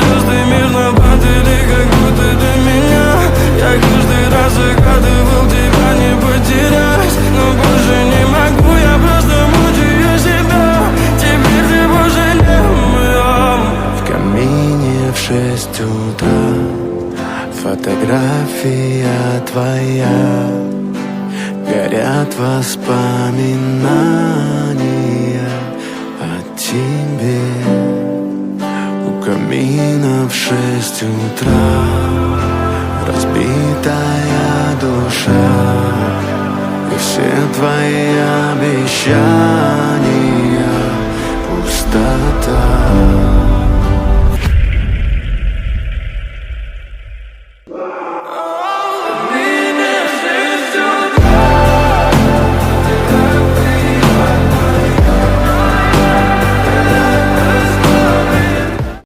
звезды мирно падали, как будто до меня. Я каждый раз загадывал тебя не потерять, но больше не могу, я просто мучаю себя. Теперь ты больше не моя. В камине в 6 утра фотография твоя, горят воспоминания о тебе. У камина в 6 утра разбитая душа, и все твои обещания пустота.